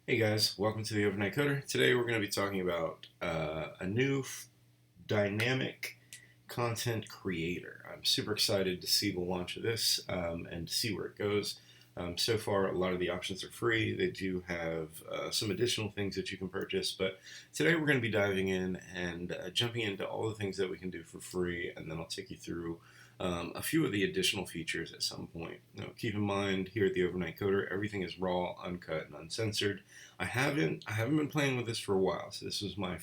Hey guys, welcome to the Overnight Coder. Today we're going to be talking about a new dynamic content creator. I'm super excited to see the launch of this and to see where it goes. So far, a lot of the options are free. They do have some additional things that you can purchase, but today we're going to be diving in and jumping into all the things that we can do for free, and then I'll take you through a few of the additional features at some point. Now, keep in mind here at the Overnight Coder, everything is raw, uncut, and uncensored. I haven't been playing with this for a while, so this was my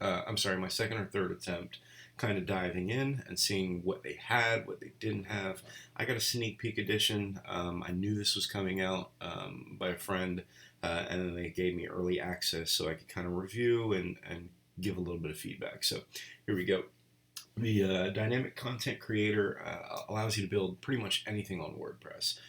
my second or third attempt kind of diving in and seeing what they had, what they didn't have. I got a sneak peek edition. I knew this was coming out by a friend, and then they gave me early access so I could kind of review and give a little bit of feedback. So here we go. The dynamic content creator allows you to build pretty much anything on WordPress.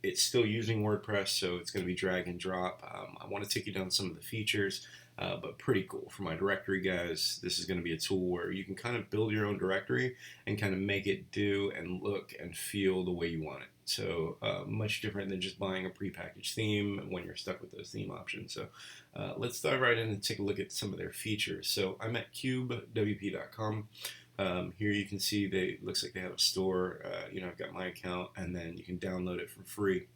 It's still using WordPress, so it's going to be drag and drop. I want to take you down some of the features, but pretty cool. For my directory guys, this is going to be a tool where you can kind of build your own directory and kind of make it do and look and feel the way you want it. So much different than just buying a prepackaged theme when you're stuck with those theme options. So let's dive right in and take a look at some of their features. So I'm at CubeWP.com. Here you can see looks like they have a store. I've got my account, and then you can download it for free.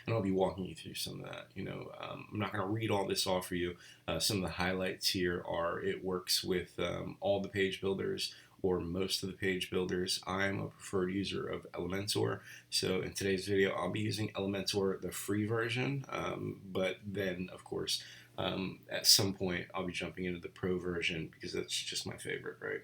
And I'll be walking you through some of that. I'm not going to read all this off for you. Some of the highlights here are it works with all the page builders or most of the page builders. I'm a preferred user of Elementor. So in today's video, I'll be using Elementor, the free version. But then, of course, at some point, I'll be jumping into the pro version because that's just my favorite, right?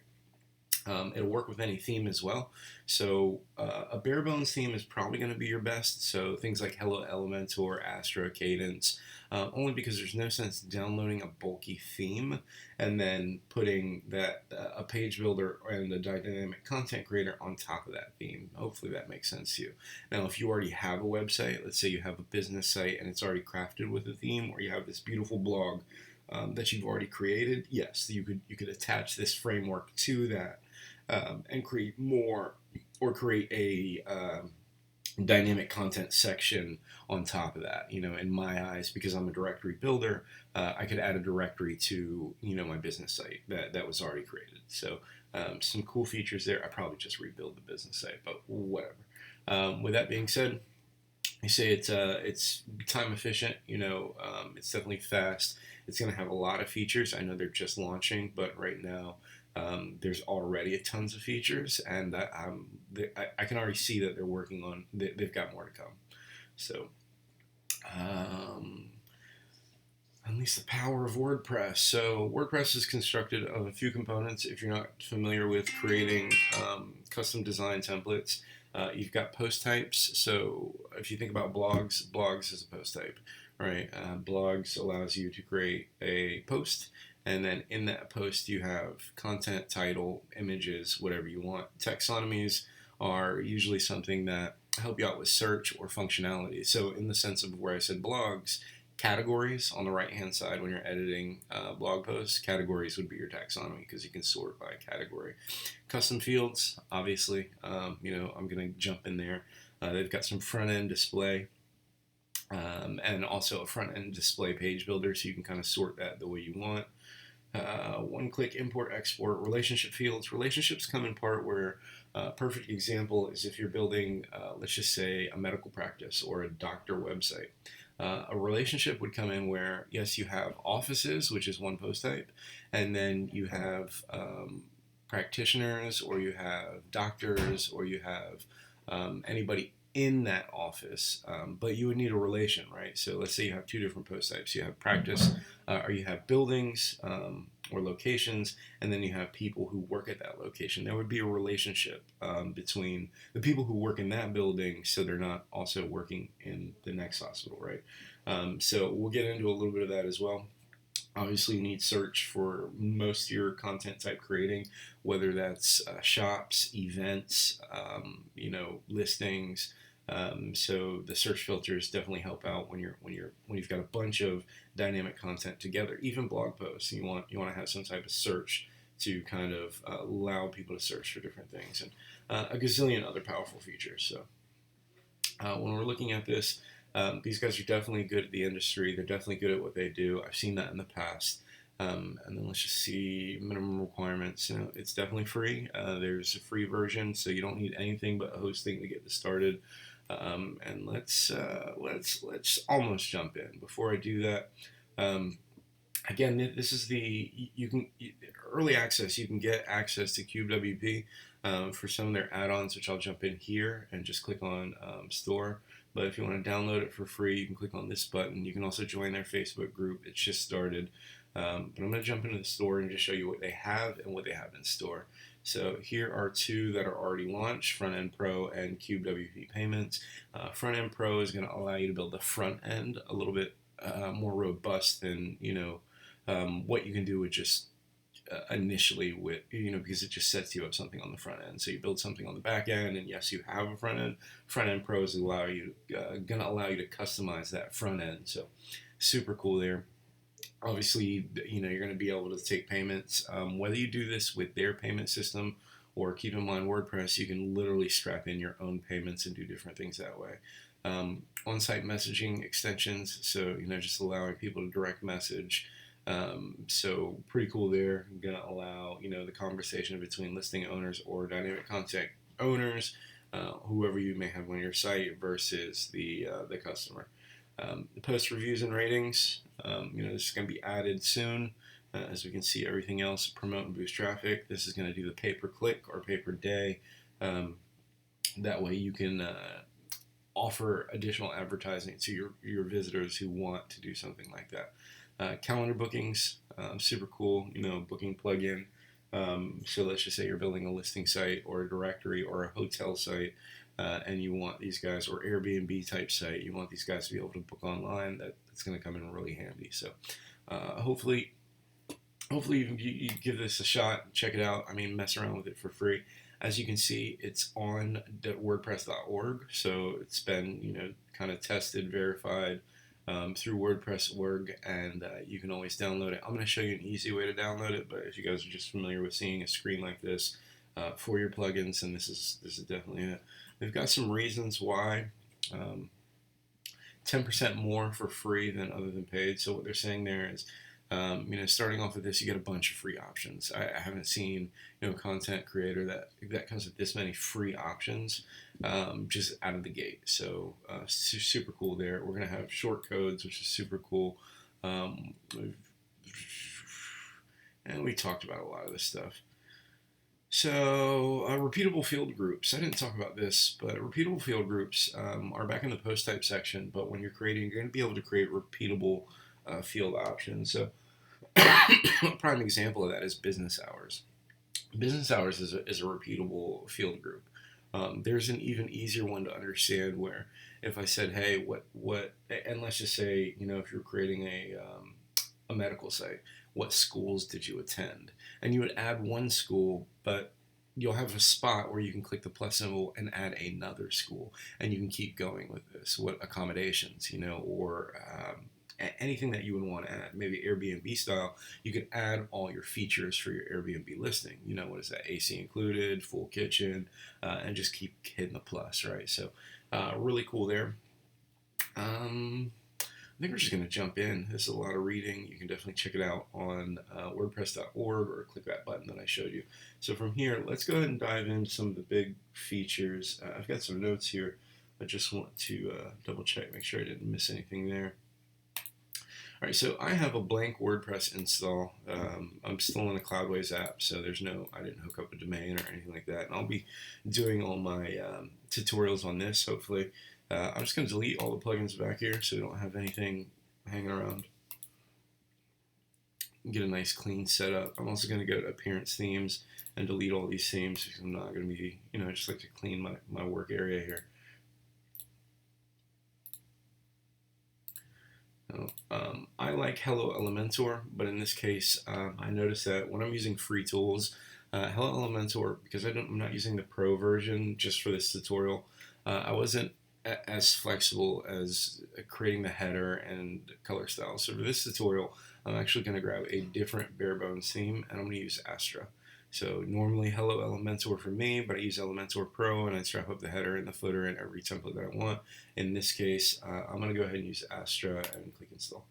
It'll work with any theme as well. So a bare bones theme is probably going to be your best. So things like Hello Elementor, Astra, Cadence, only because there's no sense downloading a bulky theme and then putting that a page builder and a dynamic content creator on top of that theme. Hopefully that makes sense to you. Now, if you already have a website, let's say you have a business site and it's already crafted with a theme, or you have this beautiful blog that you've already created, yes, you could attach this framework to that. And create more, or create a dynamic content section on top of that. In my eyes, because I'm a directory builder, I could add a directory to my business site that was already created. So some cool features there. I probably just rebuild the business site, but whatever. With that being said, I say it's time efficient. It's definitely fast. It's going to have a lot of features. I know they're just launching, but right now there's already tons of features, and I can already see that they're working on. They've got more to come. So unleash the power of WordPress. So WordPress is constructed of a few components. If you're not familiar with creating custom design templates, you've got post types. So if you think about blogs is a post type, right? Blogs allows you to create a post, and then in that post you have content, title, images, whatever you want. Taxonomies are usually something that help you out with search or functionality. So in the sense of where I said blogs, categories on the right hand side when you're editing blog posts, categories would be your taxonomy because you can sort by category. Custom fields, obviously, I'm going to jump in there. They've got some front end display. And also a front end display page builder, so you can kind of sort that the way you want. One-click import export relationship fields. Relationships come in part where perfect example is if you're building, let's just say, a medical practice or a doctor website. A relationship would come in where, yes, you have offices, which is one post type, and then you have practitioners, or you have doctors, or you have anybody in that office, but you would need a relation, right? So let's say you have two different post types. You have practice, or you have buildings or locations, and then you have people who work at that location. There would be a relationship between the people who work in that building, so they're not also working in the next hospital, right? So we'll get into a little bit of that as well. Obviously, you need search for most of your content type creating, whether that's shops, events, listings. So the search filters definitely help out when you've got a bunch of dynamic content together. Even blog posts, you want to have some type of search to kind of allow people to search for different things, and a gazillion other powerful features. So when we're looking at this, These guys are definitely good at the industry. They're definitely good at what they do. I've seen that in the past. And then let's just see minimum requirements. It's definitely free. There's a free version, so you don't need anything but hosting to get this started. And let's almost jump in. Before I do that, again, this is early access. You can get access to CubeWP for some of their add-ons, which I'll jump in here and just click on Store. But if you want to download it for free, you can click on this button. You can also join their Facebook group. It's just started. But I'm going to jump into the store and just show you what they have and what they have in store. So here are two that are already launched, Front End Pro and CubeWP Payments. Front End Pro is going to allow you to build the front end a little bit more robust than what you can do with just initially with because it just sets you up something on the front end. So you build something on the back end, and yes, you have a front end. Front End Pro is gonna allow you to customize that front end. So super cool there. Obviously, you're going to be able to take payments. Whether you do this with their payment system or keep in mind WordPress, you can literally strap in your own payments and do different things that way. On-site messaging extensions, so just allowing people to direct message. So pretty cool there. Going to allow the conversation between listing owners or dynamic content owners, whoever you may have on your site versus the customer. The post reviews and ratings, this is going to be added soon. As we can see, everything else, promote and boost traffic. This is going to do the pay-per-click or pay-per-day. That way you can offer additional advertising to your visitors who want to do something like that. Calendar bookings, super cool, booking plugin. So let's just say you're building a listing site or a directory or a hotel site. And you want these guys, or Airbnb type site, you want these guys to be able to book online. That's going to come in really handy. So hopefully you give this a shot, check it out. I mean, mess around with it for free. As you can see, it's on wordpress.org, so it's been kind of tested, verified through WordPress.org, and you can always download it. I'm going to show you an easy way to download it, but if you guys are just familiar with seeing a screen like this for your plugins, and this is definitely it. They've got some reasons why. 10% more for free than other than paid. So what they're saying there is, starting off with this, you get a bunch of free options. I haven't seen, content creator that comes with this many free options just out of the gate. So super cool there. We're gonna have short codes, which is super cool. And we talked about a lot of this stuff. So repeatable field groups. I didn't talk about this, but repeatable field groups are back in the post type section. But when you're creating, you're going to be able to create repeatable field options. So a prime example of that is business hours. Business hours is a repeatable field group. There's an even easier one to understand where if I said, hey, what, and let's just say, if you're creating a medical site, what schools did you attend? And you would add one school, but you'll have a spot where you can click the plus symbol and add another school, and you can keep going with this. What accommodations, or anything that you would want to add, maybe Airbnb style, you could add all your features for your Airbnb listing. What is that? AC included, full kitchen, and just keep hitting the plus, right? So really cool there. I think we're just going to jump in. This is a lot of reading. You can definitely check it out on wordpress.org or click that button that I showed you. So from here, let's go ahead and dive into some of the big features. I've got some notes here. I just want to double check, make sure I didn't miss anything there. All right, so I have a blank WordPress install. I'm still in a Cloudways app, so I didn't hook up a domain or anything like that. And I'll be doing all my tutorials on this, hopefully. I'm just going to delete all the plugins back here so we don't have anything hanging around. Get a nice clean setup. I'm also going to go to Appearance Themes and delete all these themes because I'm not going to be, I just like to clean my work area here. I like Hello Elementor, but in this case, I noticed that when I'm using free tools, Hello Elementor, because I'm not using the Pro version just for this tutorial, I wasn't as flexible as creating the header and color style. So for this tutorial, I'm actually going to grab a different bare bones theme, and I'm going to use Astra. So normally Hello Elementor for me, but I use Elementor Pro and I strap up the header and the footer and every template that I want. In this case, I'm going to go ahead and use Astra and click install.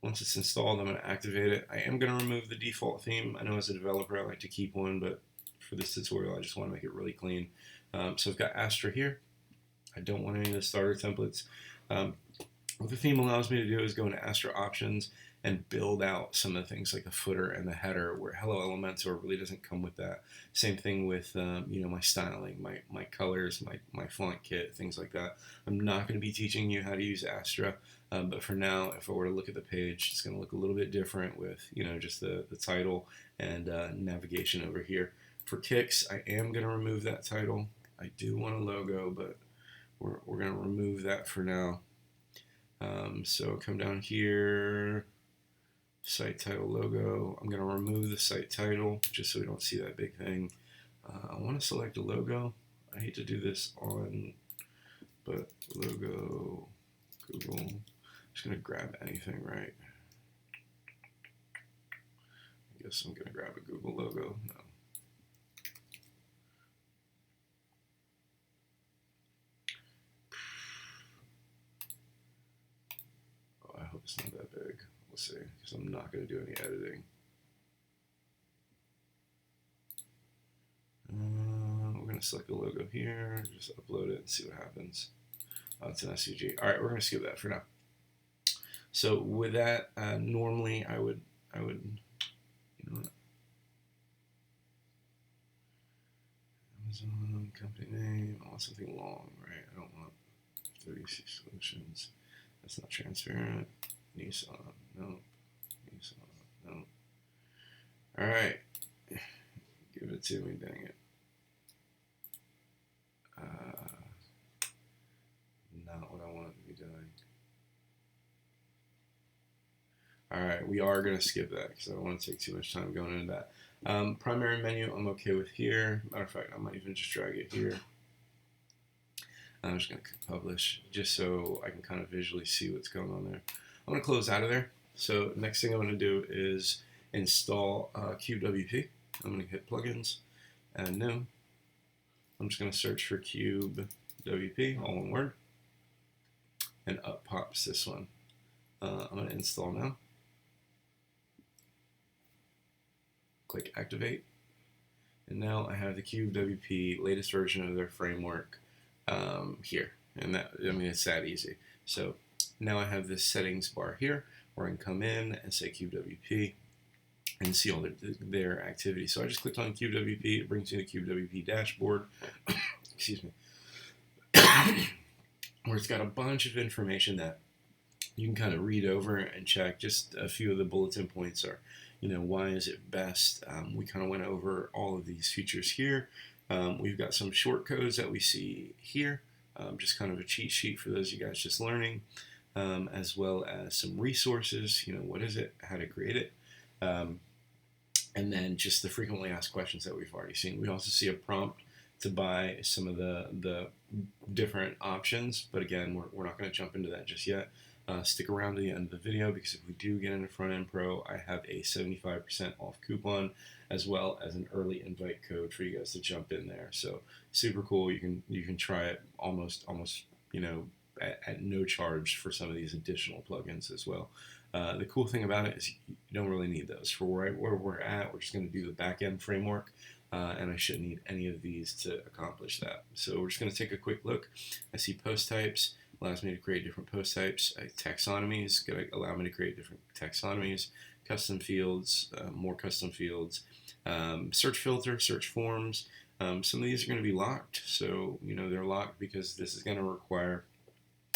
Once it's installed, I'm going to activate it. I am going to remove the default theme. I know as a developer I like to keep one, but for this tutorial I just want to make it really clean. So I've got Astra here. I don't want any of the starter templates. What the theme allows me to do is go into Astra options and build out some of the things like the footer and the header, where Hello Elementor really doesn't come with that. Same thing with my styling, my colors, my font kit, things like that. I'm not going to be teaching you how to use Astra, but for now, if I were to look at the page, it's going to look a little bit different with just the title and navigation over here. For kicks, I am going to remove that title. I do want a logo, but we're going to remove that for now. So come down here, site title logo. I'm going to remove the site title just so we don't see that big thing. I want to select a logo. I hate to do this but logo, Google. I'm just going to grab anything, right? I guess I'm going to grab a Google logo. No. I hope it's not that big. We'll see, because I'm not going to do any editing. We're going to select a logo here, just upload it and see what happens. It's an SVG. All right, we're going to skip that for now. So with that, normally I would, Amazon company name. I want something long, right? I don't want 36 solutions. That's not transparent. Nissan, no. Nissan, no. All right, give it to me, dang it. Not what I want it to be doing. All right, we are going to skip that because I don't want to take too much time going into that. Primary menu, I'm okay with here. Matter of fact, I might even just drag it here. I'm just going to publish just so I can kind of visually see what's going on there. I'm going to close out of there. So next thing I'm going to do is install CubeWP. I'm going to hit plugins, add new. I'm just going to search for CubeWP, all one word, and up pops this one. I'm going to install now. Click activate, and now I have the CubeWP latest version of their framework here, and it's that easy. So now I have this settings bar here where I can come in and say CubeWP and see all their activity. So I just clicked on CubeWP, it brings me to the CubeWP dashboard, excuse me, where it's got a bunch of information that you can kind of read over and check. Just a few of the bulletin points are, why is it best? We kind of went over all of these features here. We've got some short codes that we see here, just kind of a cheat sheet for those of you guys just learning, as well as some resources, what is it, how to create it, and then just the frequently asked questions that we've already seen. We also see a prompt to buy some of the different options, but again, we're not going to jump into that just yet. Stick around to the end of the video, because if we do get into Front End Pro, I have a 75% off coupon, as well as an early invite code for you guys to jump in there. So super cool. You can try it almost at no charge for some of these additional plugins as well. The cool thing about it is you don't really need those. For where we're at, we're just going to do the back-end framework, and I shouldn't need any of these to accomplish that. So we're just going to take a quick look. I see post types. Allows me to create different post types. Taxonomy is going to allow me to create different taxonomies. Custom fields, more custom fields. Search filter, search forms. Some of these are going to be locked. So, they're locked because this is going to require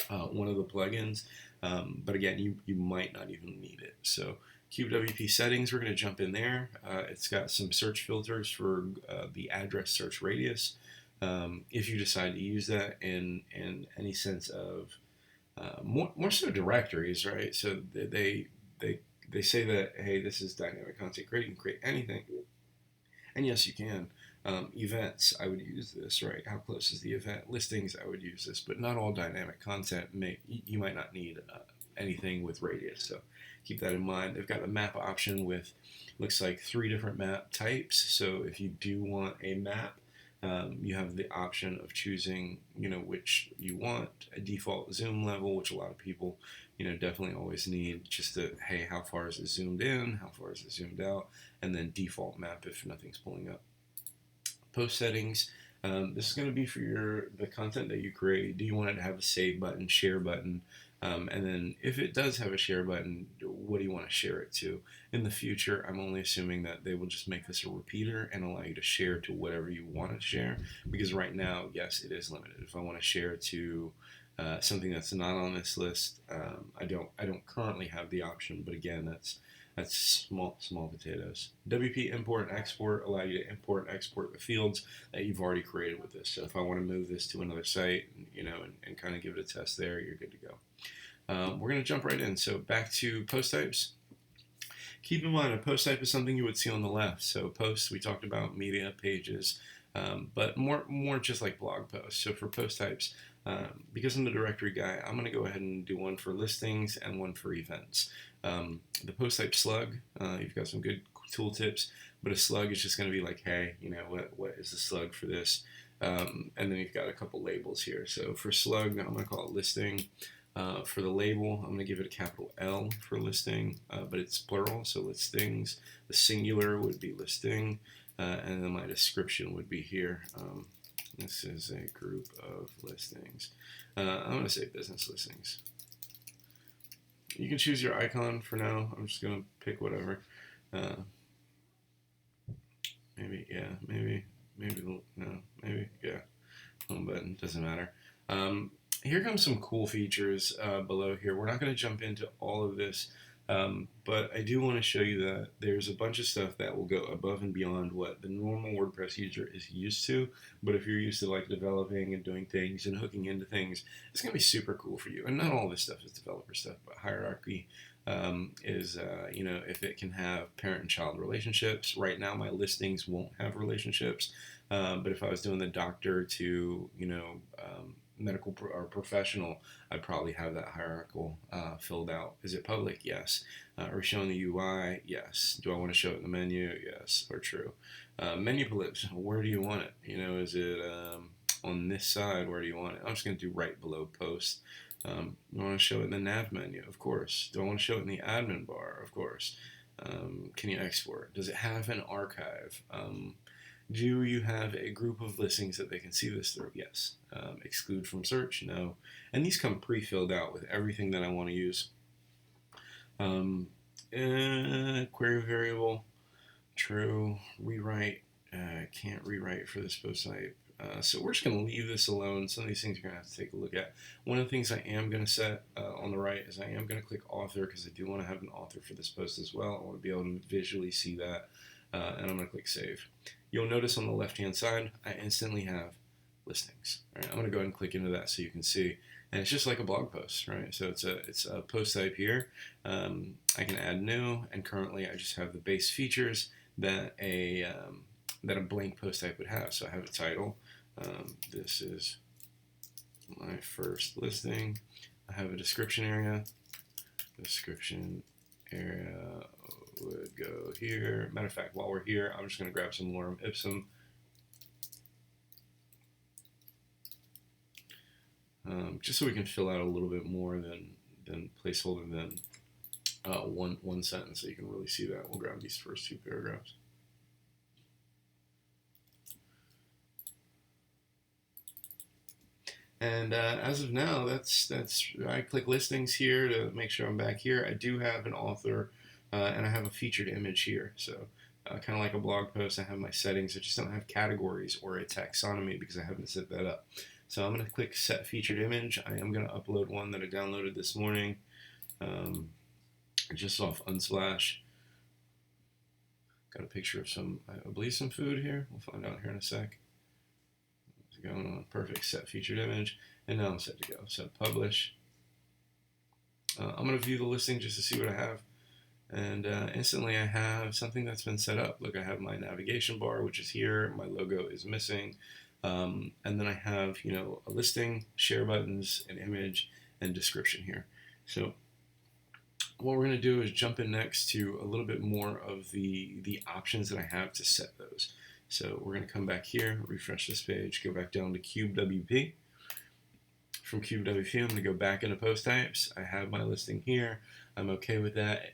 one of the plugins. But again, you might not even need it. So CubeWP settings, we're going to jump in there. It's got some search filters for the address search radius. If you decide to use that in any sense of more so directories, right? So they say that, hey, this is dynamic content creating, you can create anything, and yes, you can. Events, I would use this, right? How close is the event? Listings, I would use this, but not all dynamic content. You might not need anything with radius. So keep that in mind. They've got the map option with, looks like 3 different map types. So if you do want a map, you have the option of choosing, which you want. A default zoom level, which a lot of people, definitely always need, just to, hey, how far is it zoomed in? How far is it zoomed out? And then default map if nothing's pulling up. Post settings. This is going to be for the content that you create. Do you want it to have a save button, share button? And then if it does have a share button, what do you want to share it to? In the future, I'm only assuming that they will just make this a repeater and allow you to share to whatever you want to share. Because right now, yes, it is limited. If I want to share to something that's not on this list, I don't currently have the option. But again, that's small potatoes. WP import and export allow you to import and export the fields that you've already created with this. So if I want to move this to another site, and kind of give it a test there, you're good to go. We're going to jump right in. So back to post types. Keep in mind, a post type is something you would see on the left. So posts, we talked about media, pages, but more just like blog posts. So for post types, because I'm the directory guy, I'm going to go ahead and do one for listings and one for events. The post type slug, you've got some good tool tips, but a slug is just going to be like, hey, what is the slug for this? And then you've got a couple labels here. So for slug, I'm going to call it listing. For the label, I'm going to give it a capital L for listing, but it's plural, so listings. The singular would be listing, and then my description would be here. This is a group of listings. I'm going to say business listings. You can choose your icon for now. I'm just going to pick whatever. Maybe, yeah. Home button, doesn't matter. Here comes some cool features below here. We're not going to jump into all of this, but I do want to show you that there's a bunch of stuff that will go above and beyond what the normal WordPress user is used to. But if you're used to like developing and doing things and hooking into things, it's going to be super cool for you. And not all this stuff is developer stuff, but hierarchy is, if it can have parent and child relationships. Right now, my listings won't have relationships, but if I was doing the doctor to, medical or professional, I'd probably have that hierarchical filled out. Is it public? Yes. Are we showing the UI? Yes. Do I want to show it in the menu? Yes, or true. Menu ellipse, where do you want it? Is it on this side? Where do you want it? I'm just going to do right below post. Do I want to show it in the nav menu? Of course. Do I want to show it in the admin bar? Of course. Can you export? Does it have an archive? Do you have a group of listings that they can see this through? Yes. Exclude from search? No. And these come pre-filled out with everything that I want to use. Query variable, true. Rewrite, can't rewrite for this post type. So we're just going to leave this alone. Some of these things you're going to have to take a look at. One of the things I am going to set on the right is I am going to click author because I do want to have an author for this post as well. I want to be able to visually see that. And I'm going to click save. You'll notice on the left-hand side, I instantly have listings. All right, I'm going to go ahead and click into that so you can see. And it's just like a blog post, right? So it's a post type here. I can add new, and currently I just have the base features that a blank post type would have. So I have a title. This is my first listing. I have a description area. Description area would go here. Matter of fact, while we're here, I'm just going to grab some lorem ipsum. Just so we can fill out a little bit more than placeholder than one sentence, so you can really see that. We'll grab these first 2 paragraphs. And as of now, that's I click listings here to make sure I'm back here. I do have an author. And I have a featured image here. So kind of like a blog post, I have my settings. I just don't have categories or a taxonomy because I haven't set that up. So I'm going to click set featured image. I am going to upload one that I downloaded this morning just off Unsplash. Got a picture of I believe some food here. We'll find out here in a sec. What's going on? Perfect. Set featured image. And now I'm set to go. So publish. I'm going to view the listing just to see what I have. And instantly I have something that's been set up. Look, I have my navigation bar, which is here. My logo is missing. And then I have, a listing, share buttons, an image, and description here. So what we're going to do is jump in next to a little bit more of the options that I have to set those. So we're going to come back here, refresh this page, go back down to CubeWP. From CubeWP, I'm going to go back into post types. I have my listing here. I'm okay with that.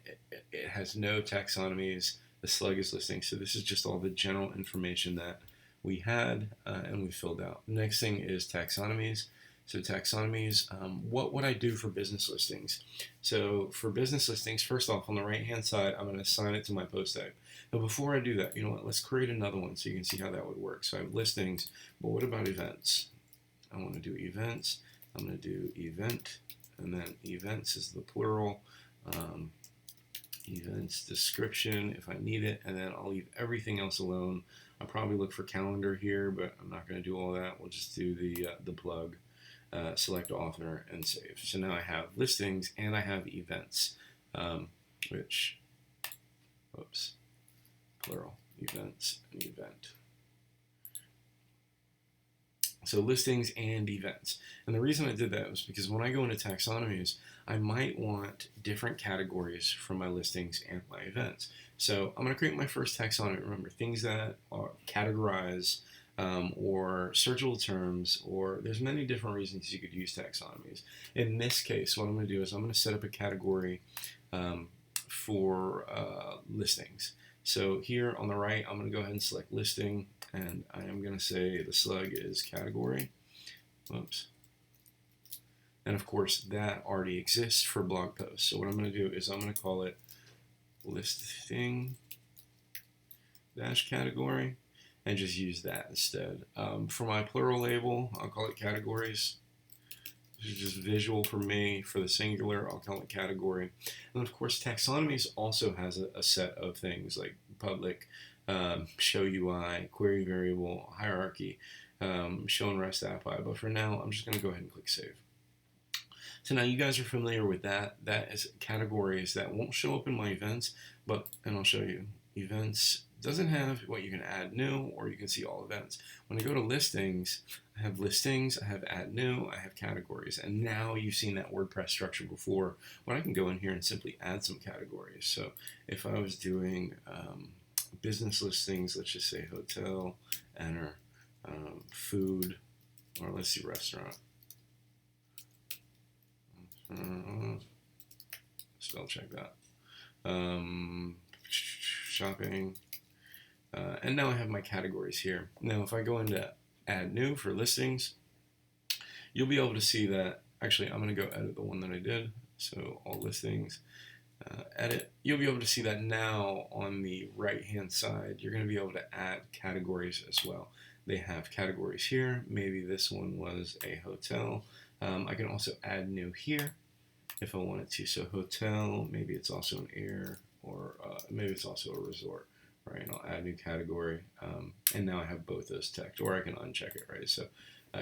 It has no taxonomies. The slug is listing. So this is just all the general information that we had and we filled out. The next thing is taxonomies. So taxonomies, what would I do for business listings? So for business listings, first off, on the right-hand side, I'm going to assign it to my post type. But before I do that, you know what? Let's create another one so you can see how that would work. So I have listings, but what about events? I want to do events. I'm going to do event, and then events is the plural. Events description if I need it, and then I'll leave everything else alone. I'll probably look for calendar here, but I'm not going to do all that. We'll just do the plug, select author, and save. So now I have listings and I have events, which, oops, plural, events and event. So listings and events. And the reason I did that was because when I go into taxonomies, I might want different categories for my listings and my events. So I'm going to create my first taxonomy. Remember, things that are categorize or searchable terms, or there's many different reasons you could use taxonomies. In this case, what I'm going to do is I'm going to set up a category for listings. So here on the right, I'm going to go ahead and select listing, and I am going to say the slug is category. Whoops. And of course, that already exists for blog posts. So what I'm going to do is I'm going to call it listing dash category and just use that instead. For my plural label, I'll call it categories. This is just visual for me. For the singular, I'll call it category. And of course, taxonomies also has a set of things like public, show UI, query variable, hierarchy, show and rest API. But for now, I'm just going to go ahead and click save. So now you guys are familiar with that. That is categories that won't show up in my events, and I'll show you. Events doesn't have what you can add new, or you can see all events. When I go to listings, I have listings, I have add new, I have categories. And now you've seen that WordPress structure before, but I can go in here and simply add some categories. So if I was doing business listings, let's just say hotel, enter, food, or let's see restaurant. Spell check that. Shopping. And now I have my categories here. Now if I go into add new for listings, you'll be able to see that, actually I'm going to go edit the one that I did. So all listings, edit. You'll be able to see that now on the right hand side, you're going to be able to add categories as well. They have categories here. Maybe this one was a hotel. I can also add new here if I wanted to. So hotel, maybe it's also an air, or maybe it's also a resort, right? And I'll add new category, and now I have both those text, or I can uncheck it, right? So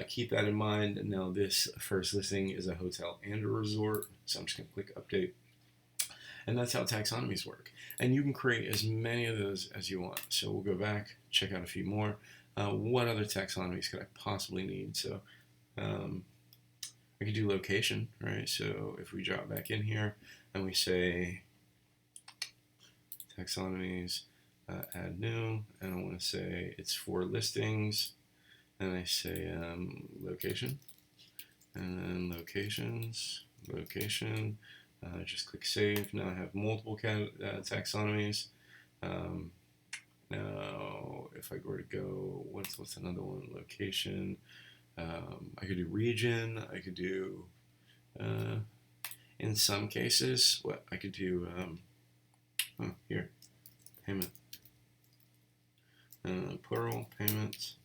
keep that in mind. And now this first listing is a hotel and a resort, so I'm just going to click update. And that's how taxonomies work. And you can create as many of those as you want. So we'll go back, check out a few more. What other taxonomies could I possibly need? So I could do location, right? So if we drop back in here and we say taxonomies, add new, and I want to say it's for listings, and I say location, and then locations, location, just click save. Now I have multiple taxonomies. Now if I were to go, what's another one? Location. I could do region. I could do, in some cases, what I could do, here, payment, plural, payments,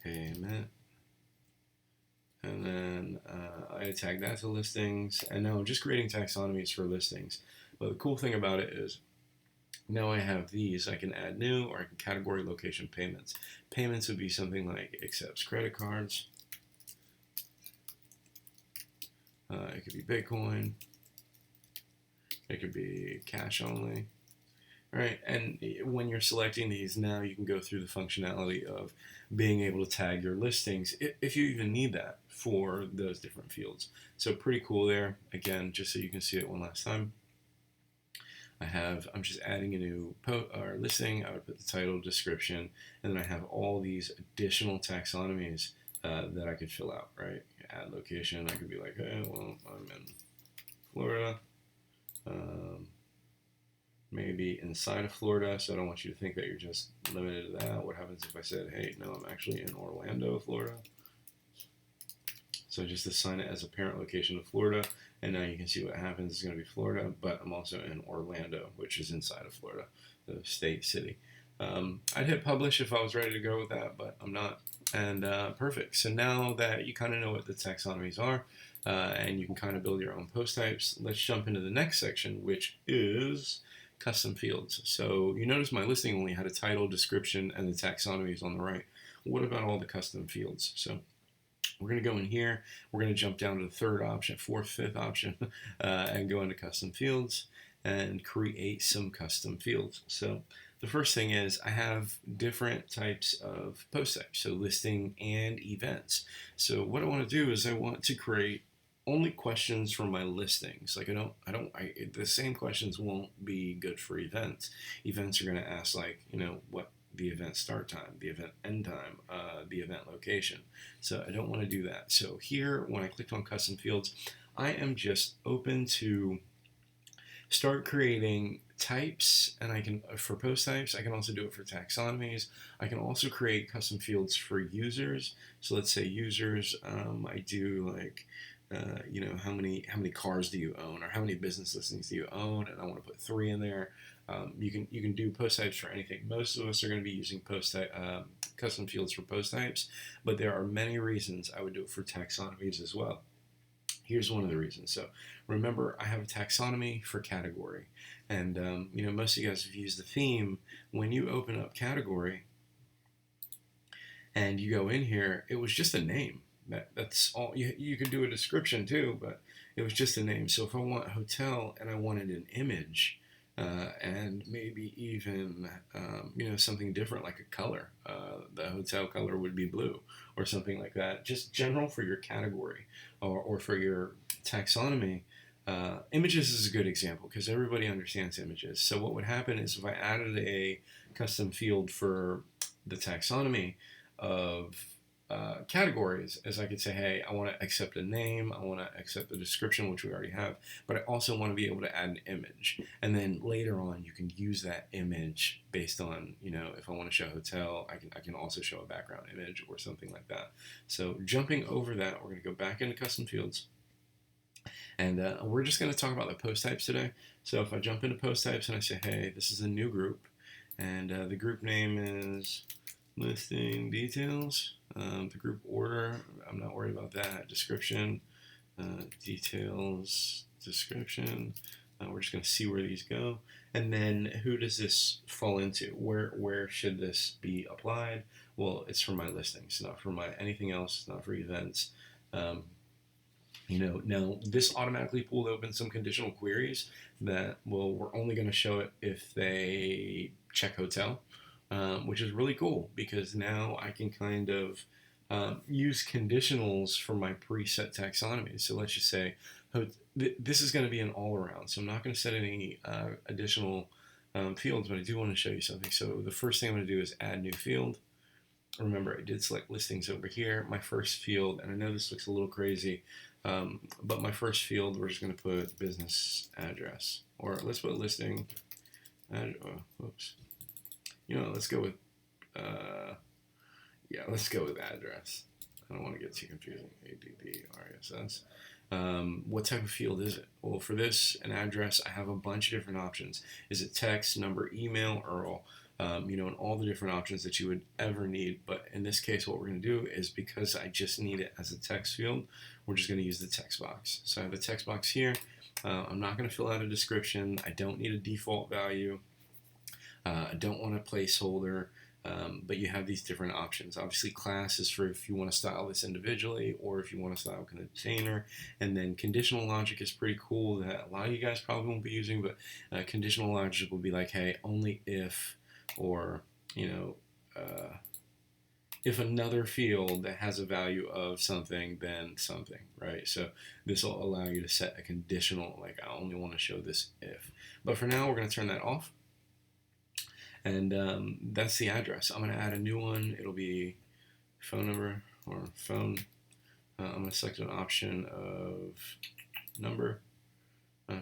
payment, and then I tag that to listings, and now I'm just creating taxonomies for listings. But the cool thing about it is, now I have these. I can add new, or I can category, location, payments. Payments would be something like accepts credit cards. It could be Bitcoin. It could be cash only. right? And when you're selecting these now, you can go through the functionality of being able to tag your listings if you even need that for those different fields. So pretty cool there. Again, just so you can see it one last time. I'm just adding a new listing. I would put the title, description, and then I have all these additional taxonomies that I could fill out, right? Add location. I could be like, hey, well, I'm in Florida. Maybe inside of Florida, so I don't want you to think that you're just limited to that. What happens if I said, hey, no, I'm actually in Orlando, Florida? So just assign it as a parent location of Florida, and now you can see what happens. It's going to be Florida, but I'm also in Orlando, which is inside of Florida, the state city. I'd hit publish if I was ready to go with that, but I'm not. And perfect. So now that you kind of know what the taxonomies are, and you can kind of build your own post types, let's jump into the next section, which is custom fields. So you notice my listing only had a title, description, and the taxonomies on the right. What about all the custom fields? So we're going to go in here. We're going to jump down to the third option, fifth option, and go into custom fields and create some custom fields. So the first thing is I have different types of post types, so listing and events. So what I want to do is I want to create only questions from my listings. Like the same questions won't be good for events. Events are going to ask like, what the event start time, the event end time, the event location. So I don't want to do that. So here, when I clicked on custom fields, I am just open to start creating types, and I can, for post types, I can also do it for taxonomies. I can also create custom fields for users. So let's say users, I do like, how many cars do you own, or how many business listings do you own, and I want to put 3 in there. You can do post types for anything. Most of us are going to be using custom fields for post types, but there are many reasons I would do it for taxonomies as well. Here's one of the reasons. So remember, I have a taxonomy for category, and most of you guys have used the theme. When you open up category and you go in here, it was just a name. That's all. You could do a description too, but it was just a name. So if I want hotel and I wanted an image, and maybe even something different like a color, the hotel color would be blue or something like that. Just general for your category or for your taxonomy. Images is a good example because everybody understands images. So what would happen is if I added a custom field for the taxonomy of categories, as I could say, hey, I want to accept a name, I want to accept the description, which we already have, but I also want to be able to add an image. And then later on, you can use that image based on, if I want to show a hotel, I can also show a background image or something like that. So jumping over that, we're going to go back into custom fields. And we're just going to talk about the post types today. So if I jump into post types and I say, hey, this is a new group, and the group name is listing details. The group order, I'm not worried about that. Description, details, description. We're just going to see where these go. And then who does this fall into? Where should this be applied? Well, it's for my listings, not for anything else, not for events. Now this automatically pulled open some conditional queries that, well, we're only going to show it if they check hotel. Which is really cool because now I can kind of use conditionals for my preset taxonomy. So let's just say this is going to be an all-around. So I'm not going to set any additional fields, but I do want to show you something. So the first thing I'm going to do is add new field. Remember, I did select listings over here. My first field, and I know this looks a little crazy, but my first field, we're just going to put business address. Or let's put listing. Whoops. Let's go with, let's go with address. I don't want to get too confusing. ADDRSS. What type of field is it? Well, for this, an address, I have a bunch of different options. Is it text, number, email, URL? And all the different options that you would ever need. But in this case, what we're going to do is because I just need it as a text field, we're just going to use the text box. So I have a text box here. I'm not going to fill out a description. I don't need a default value. I don't want a placeholder. But you have these different options. Obviously, class is for if you want to style this individually or if you want to style a container. And then conditional logic is pretty cool that a lot of you guys probably won't be using, but conditional logic will be like, hey, only if, or, if another field that has a value of something, then something, right? So this will allow you to set a conditional, like I only want to show this if. But for now, we're going to turn that off. And that's the address. I'm going to add a new one. It'll be phone number or phone. I'm going to select an option of number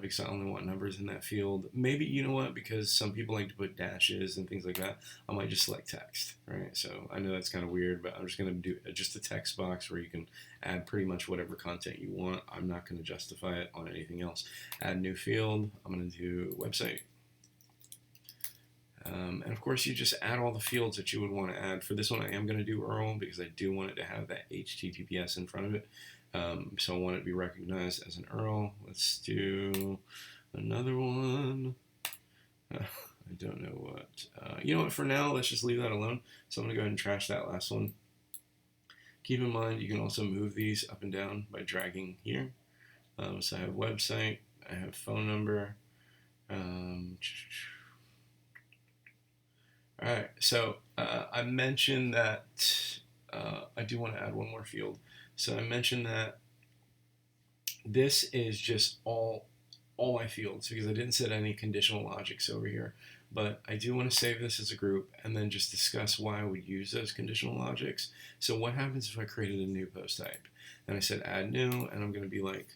because I only want numbers in that field. Maybe, you know what, because some people like to put dashes and things like that, I might just select text, right? So I know that's kind of weird, but I'm just going to do just a text box where you can add pretty much whatever content you want. I'm not going to justify it on anything else. Add new field. I'm going to do website. And of course, you just add all the fields that you would want to add. For this one, I am going to do URL because I do want it to have that HTTPS in front of it. So I want it to be recognized as an URL. Let's do another one. I don't know what. You know what? For now, let's just leave that alone. So I'm going to go ahead and trash that last one. Keep in mind, you can also move these up and down by dragging here. So I have website. I have phone number. All right, so I mentioned that I do want to add one more field. So I mentioned that this is just all my fields because I didn't set any conditional logics over here. But I do want to save this as a group and then just discuss why I would use those conditional logics. So what happens if I created a new post type? And I said add new, and I'm going to be like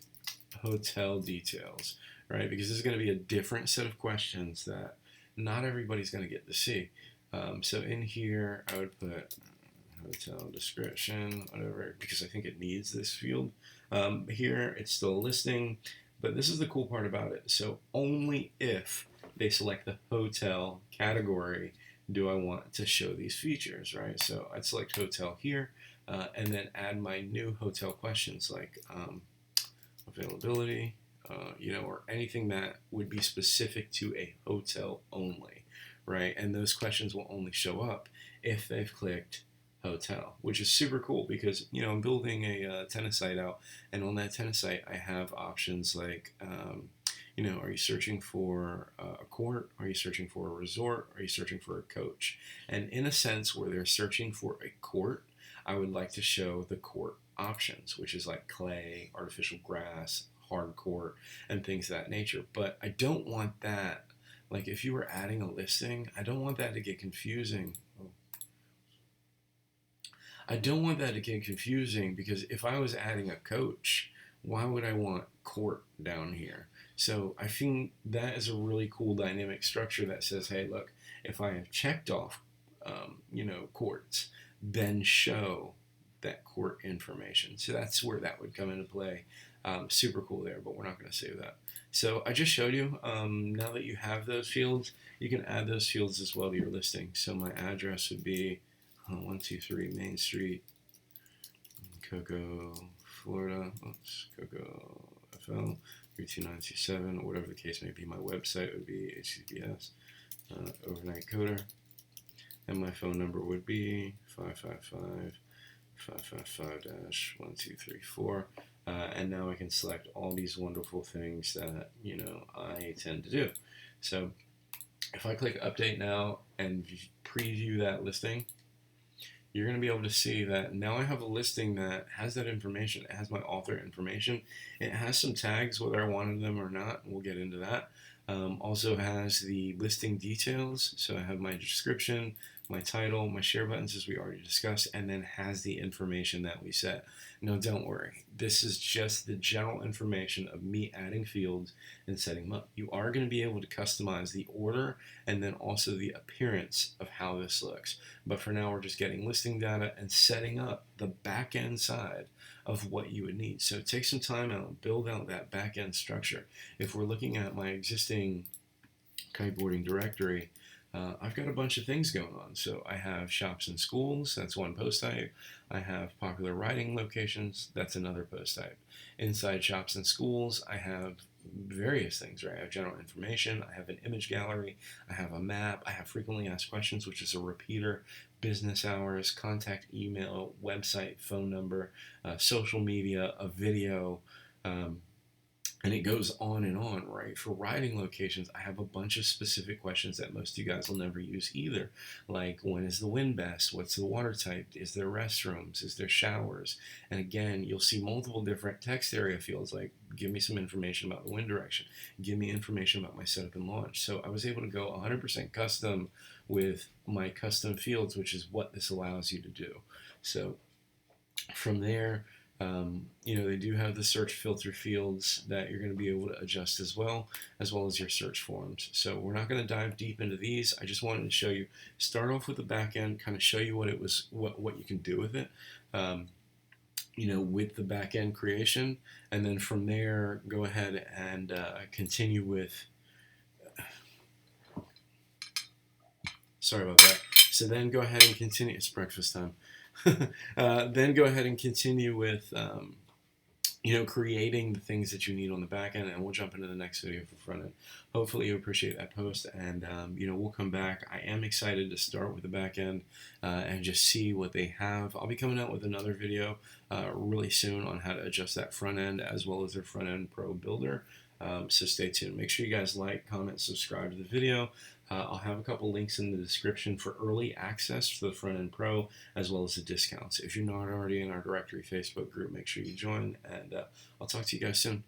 hotel details, right? Because this is going to be a different set of questions that not everybody's going to get to see. So in here, I would put hotel description, whatever, because I think it needs this field. Here, it's still a listing, but this is the cool part about it. So only if they select the hotel category do I want to show these features, right? So I'd select hotel here, and then add my new hotel questions like availability, or anything that would be specific to a hotel only, right? And those questions will only show up if they've clicked hotel, which is super cool because, I'm building a tennis site out, and on that tennis site, I have options like, are you searching for a court? Are you searching for a resort? Are you searching for a coach? And in a sense, where they're searching for a court, I would like to show the court options, which is like clay, artificial grass, hard court, and things of that nature. But I don't want that, like if you were adding a listing, I don't want that to get confusing. I don't want that to get confusing because if I was adding a coach, why would I want court down here? So I think that is a really cool dynamic structure that says, hey, look, if I have checked off, courts, then show that court information. So that's where that would come into play. Super cool there, but we're not going to save that. So I just showed you, now that you have those fields, you can add those fields as well to your listing. So my address would be 123 Main Street, Cocoa, Florida, Cocoa, FL, 32927, or whatever the case may be. My website would be HTTPS, overnight coder, and my phone number would be 555-1234. And now I can select all these wonderful things that, I tend to do. So if I click update now and preview that listing, you're going to be able to see that now I have a listing that has that information. It has my author information. It has some tags, whether I wanted them or not. We'll get into that. Also has the listing details. So I have my description, my title, my share buttons, as we already discussed, and then has the information that we set. No, don't worry. This is just the general information of me adding fields and setting them up. You are going to be able to customize the order and then also the appearance of how this looks. But for now, we're just getting listing data and setting up the back end side of what you would need. So take some time out and build out that back end structure. If we're looking at my existing kiteboarding directory, I've got a bunch of things going on. So I have shops and schools, that's one post type. I have popular writing locations, that's another post type. Inside shops and schools, I have various things, right? I have general information, I have an image gallery, I have a map, I have frequently asked questions, which is a repeater, business hours, contact email, website, phone number, social media, a video, um, and it goes on, right? For riding locations, I have a bunch of specific questions that most of you guys will never use either. Like, when is the wind best? What's the water type? Is there restrooms? Is there showers? And again, you'll see multiple different text area fields, like, give me some information about the wind direction. Give me information about my setup and launch. So I was able to go 100% custom with my custom fields, which is what this allows you to do. So from there, they do have the search filter fields that you're going to be able to adjust as well as your search forms. So we're not going to dive deep into these. I just wanted to show you, start off with the back end, kind of show you what you can do with it, with the back end creation, and then from there, go ahead and continue with. Sorry about that. So then go ahead and continue. It's breakfast time. Then go ahead and continue with, creating the things that you need on the back end, and we'll jump into the next video for front end. Hopefully you appreciate that post, and we'll come back. I am excited to start with the back end and just see what they have. I'll be coming out with another video really soon on how to adjust that front end as well as their front end pro builder. So stay tuned. Make sure you guys like, comment, subscribe to the video. I'll have a couple links in the description for early access to the Front End Pro, as well as the discounts. If you're not already in our directory Facebook group, make sure you join, and I'll talk to you guys soon.